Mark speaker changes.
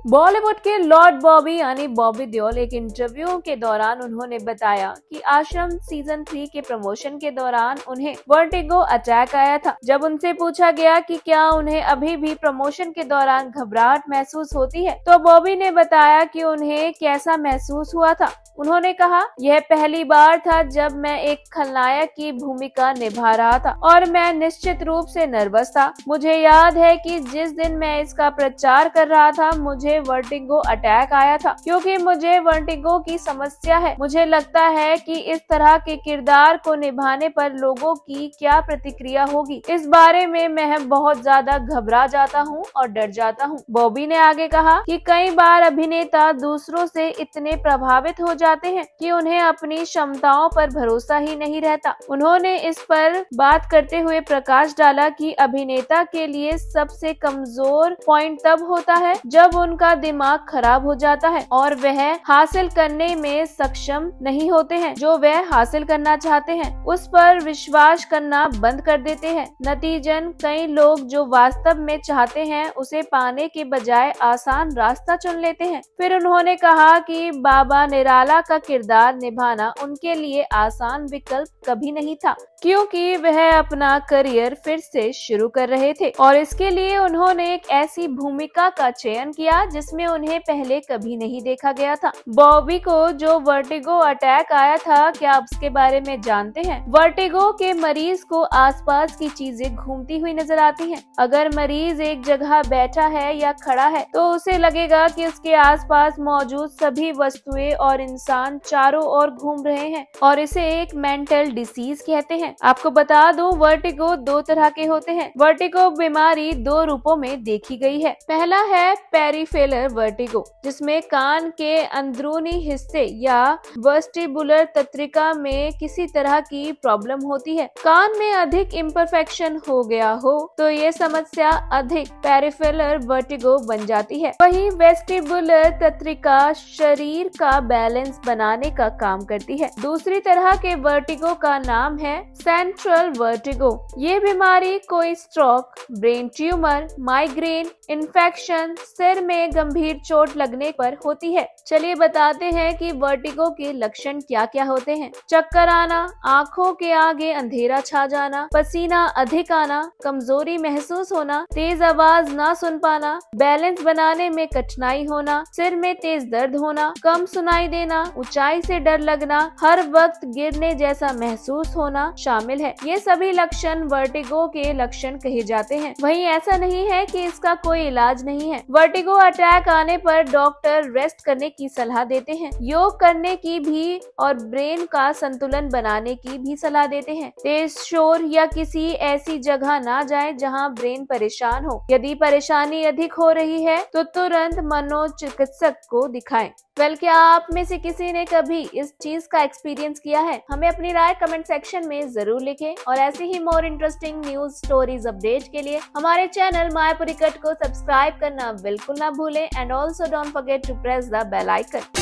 Speaker 1: बॉलीवुड के लॉर्ड बॉबी यानी बॉबी देओल एक इंटरव्यू के दौरान उन्होंने बताया कि आश्रम सीजन 3 के प्रमोशन के दौरान उन्हें वर्टिगो अटैक आया था। जब उनसे पूछा गया कि क्या उन्हें अभी भी प्रमोशन के दौरान घबराहट महसूस होती है, तो बॉबी ने बताया कि उन्हें कैसा महसूस हुआ था। उन्होंने कहा, यह पहली बार था जब मैं एक खलनायक की भूमिका निभा रहा था और मैं निश्चित रूप से नर्वस था। मुझे याद है कि जिस दिन मैं इसका प्रचार कर रहा था मुझे वर्टिगो अटैक आया था, क्योंकि मुझे वर्टिगो की समस्या है। मुझे लगता है कि इस तरह के किरदार को निभाने पर लोगों की क्या प्रतिक्रिया होगी, इस बारे में मैं बहुत ज्यादा घबरा जाता हूँ और डर जाता हूँ। बॉबी ने आगे कहा कि कई बार अभिनेता दूसरों से इतने प्रभावित हो जाते हैं कि उन्हें अपनी क्षमताओं पर भरोसा ही नहीं रहता। उन्होंने इस पर बात करते हुए प्रकाश डाला कि अभिनेता के लिए सबसे कमजोर पॉइंट तब होता है जब उनका दिमाग खराब हो जाता है और वह हासिल करने में सक्षम नहीं होते हैं जो वह हासिल करना चाहते हैं, उस पर विश्वास करना बंद कर देते हैं। नतीजन कई लोग जो वास्तव में चाहते हैं उसे पाने के बजाय आसान रास्ता चुन लेते हैं। फिर उन्होंने कहा कि बाबा निराला का किरदार निभाना उनके लिए आसान विकल्प कभी नहीं था, क्योंकि वह अपना करियर फिर से शुरू कर रहे थे और इसके लिए उन्होंने एक ऐसी भूमिका का चयन किया जिसमें उन्हें पहले कभी नहीं देखा गया था। बॉबी को जो वर्टिगो अटैक आया था, क्या आप इसके बारे में जानते हैं? वर्टिगो के मरीज को आसपास की चीजें घूमती हुई नजर आती हैं। अगर मरीज एक जगह बैठा है या खड़ा है तो उसे लगेगा कि उसके आसपास मौजूद सभी वस्तुएं और इंसान चारों ओर घूम रहे हैं और इसे एक मेंटल डिसीज कहते हैं। आपको बता दूं, वर्टिगो दो तरह के होते हैं। वर्टिगो बीमारी दो रूपों में देखी गई है। पहला है पेरिफेरल वर्टिगो, जिसमें कान के अंदरूनी हिस्से या वेस्टिबुलर तंत्रिका में किसी तरह की प्रॉब्लम होती है। कान में अधिक इम्परफेक्शन हो गया हो तो ये समस्या अधिक पेरिफेरल वर्टिगो बन जाती है। वहीं वेस्टिबुलर तंत्रिका शरीर का बैलेंस बनाने का काम करती है। दूसरी तरह के वर्टिगो का नाम है सेंट्रल वर्टिगो। ये बीमारी कोई stroke, brain tumour, migraine, infection, सिर में गंभीर चोट लगने पर होती है। चलिए बताते हैं कि वर्टिगो के लक्षण क्या क्या होते हैं। चक्कर आना, आंखों के आगे अंधेरा छा जाना, पसीना अधिक आना, कमजोरी महसूस होना, तेज आवाज ना सुन पाना, बैलेंस बनाने में कठिनाई होना, सिर में तेज दर्द होना, कम सुनाई देना, ऊंचाई से डर लगना, हर वक्त गिरने जैसा महसूस होना शामिल है। ये सभी लक्षण वर्टिगो के लक्षण कहे जाते हैं। वहीं ऐसा नहीं है कि इसका कोई इलाज नहीं है। वर्टिगो अटैक आने पर डॉक्टर रेस्ट करने की सलाह देते हैं, योग करने की भी और ब्रेन का संतुलन बनाने की भी सलाह देते हैं। तेज शोर या किसी ऐसी जगह ना जाएं जहां ब्रेन परेशान हो। यदि परेशानी अधिक हो रही है तो तुरंत मनोचिकित्सक को दिखाएं। क्या आप में से किसी ने कभी इस चीज का एक्सपीरियंस किया है? हमें अपनी राय कमेंट सेक्शन में जरूर लिखें और ऐसे ही more interesting news stories update के लिए हमारे चैनल मायापुरी कट को सब्सक्राइब करना बिल्कुल ना भूलें and also don't forget to press the bell icon.